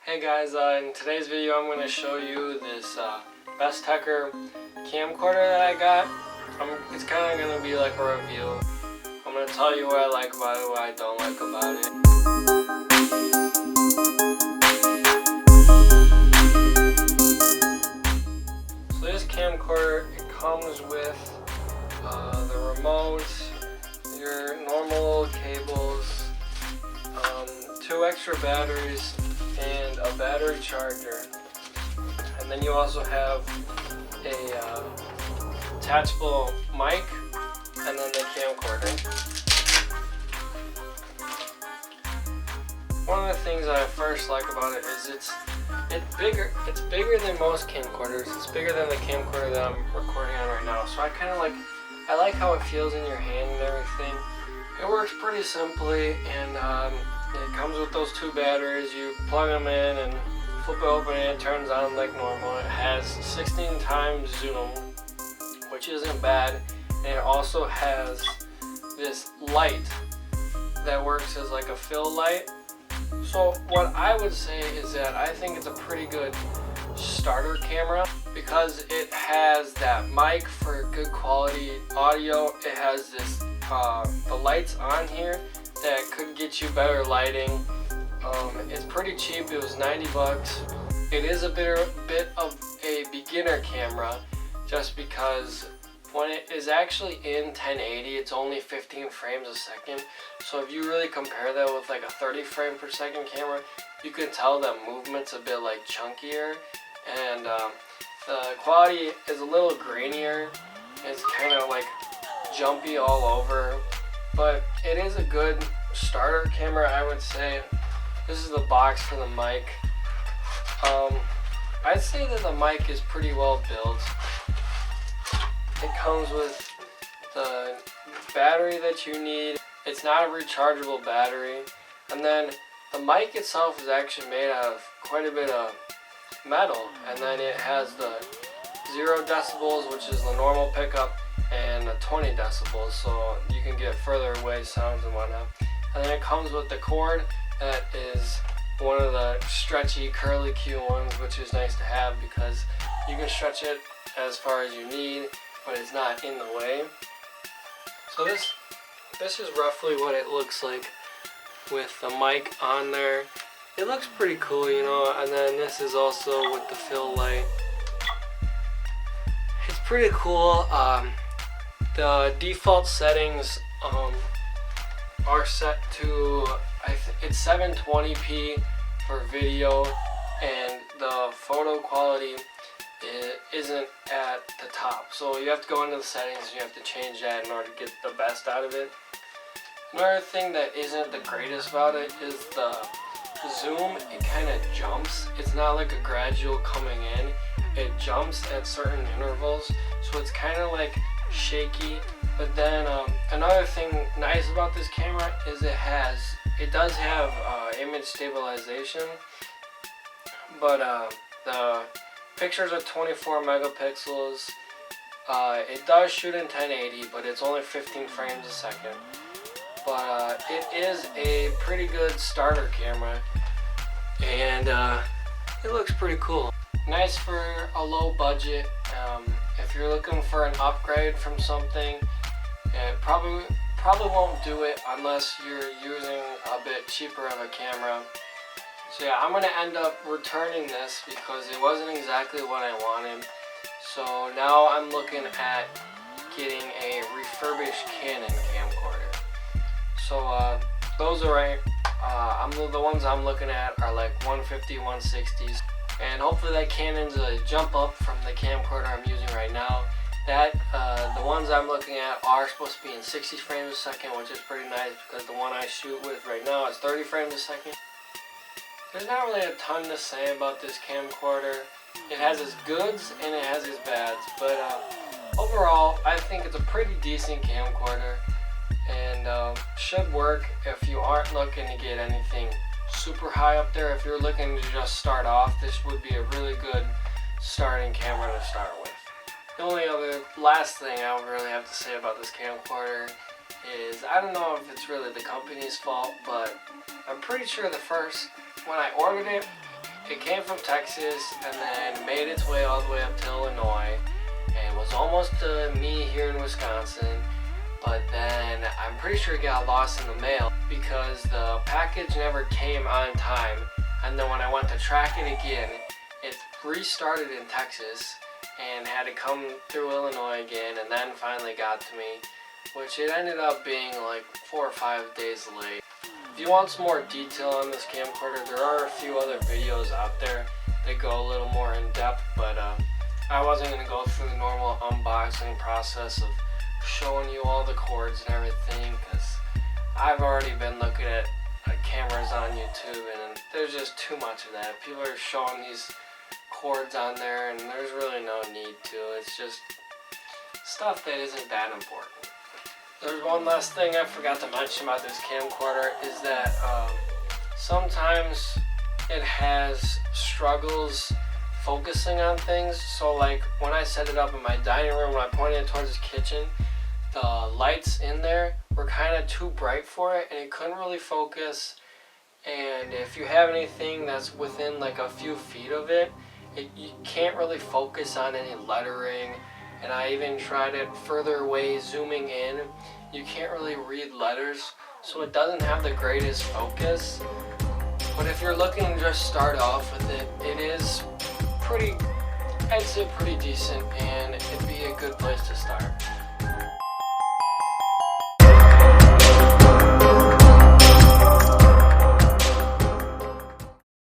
Hey guys, in today's video I'm going to show you this Best Tucker camcorder that I got. It's kind of going to be like a review. I'm going to tell you what I like about it, what I don't like about it. So this camcorder, it comes with the remote, your normal cables, 2 extra batteries, and a battery charger, and then you also have a attachable mic, and then the camcorder. One of the things that I first like about it is it's bigger. It's bigger than most camcorders. It's bigger than the camcorder that I'm recording on right now. So I like how it feels in your hand and everything. It works pretty simply, and it comes with those 2 batteries. You plug them in and flip it open and it turns on like normal. It has 16 times zoom, which isn't bad. And it also has this light that works as like a fill light. So what I would say is that I think it's a pretty good starter camera because it has that mic for good quality audio. It has this the lights on here that could get you better lighting. It's pretty cheap. It was 90 bucks. It is a bit of a beginner camera just because when it is actually in 1080, it's only 15 frames a second. So if you really compare that with like a 30 frame per second camera, you can tell that movement's a bit like chunkier, and the quality is a little grainier. It's kind of like jumpy all over, but it is a good starter camera, I would say. This is the box for the mic. I'd say that the mic is pretty well built. It comes with the battery that you need. It's not a rechargeable battery. And then the mic itself is actually made out of quite a bit of metal. And then it has the 0 decibels, which is the normal pickup, and 20 decibels, so you can get further away sounds and whatnot. And then it comes with the cord that is one of the stretchy curly Q ones, which is nice to have because you can stretch it as far as you need, but it's not in the way. So this is roughly what it looks like with the mic on there. It looks pretty cool, you know. And then this is also with the fill light. It's pretty cool. The default settings are set to it's 720p for video, and the photo quality isn't at the top. So you have to go into the settings and you have to change that in order to get the best out of it. Another thing that isn't the greatest about it is the zoom. It kind of jumps. It's not like a gradual coming in. It jumps at certain intervals, so it's kind of like shaky. But then another thing nice about this camera is it does have image stabilization, but the pictures are 24 megapixels. It does shoot in 1080, but it's only 15 frames a second. But it is a pretty good starter camera, and it looks pretty cool. Nice for a low budget. If you're looking for an upgrade from something, it probably won't do it unless you're using a bit cheaper of a camera. So yeah, I'm gonna end up returning this because it wasn't exactly what I wanted. So now I'm looking at getting a refurbished Canon camcorder. So those are the ones I'm looking at are like 150, 160s. And hopefully that Canon's a jump up from the camcorder I'm using right now. The ones I'm looking at are supposed to be in 60 frames a second, which is pretty nice because the one I shoot with right now is 30 frames a second. There's not really a ton to say about this camcorder. It has its goods and it has its bads, but overall I think it's a pretty decent camcorder, and should work if you aren't looking to get anything super high up there. If you're looking to just start off, this would be a really good starting camera to start with. The only other last thing I would really have to say about this camcorder is I don't know if it's really the company's fault, but I'm pretty sure when I ordered it, it came from Texas and then made its way all the way up to Illinois and was almost to me here in Wisconsin, but then I'm pretty sure it got lost in the mail because the package never came on time, and then when I went to track it again, it restarted in Texas and had to come through Illinois again, and then finally got to me, which it ended up being like 4 or 5 days late. If you want some more detail on this camcorder, there are a few other videos out there that go a little more in depth, but I wasn't going to go through the normal unboxing process of showing you all the cords and everything, because I've already been looking at cameras on YouTube and there's just too much of that. People are showing these cords on there and there's really no need to. It's just stuff that isn't that important. There's one last thing I forgot to mention about this camcorder is that sometimes it has struggles focusing on things. So like when I set it up in my dining room, when I pointed it towards the kitchen, the lights in there were kind of too bright for it and it couldn't really focus. And if you have anything that's within like a few feet of it, you can't really focus on any lettering. And I even tried it further away, zooming in. You can't really read letters, so it doesn't have the greatest focus. But if you're looking to just start off with it, it is pretty, I'd say pretty decent, and it'd be a good place to start.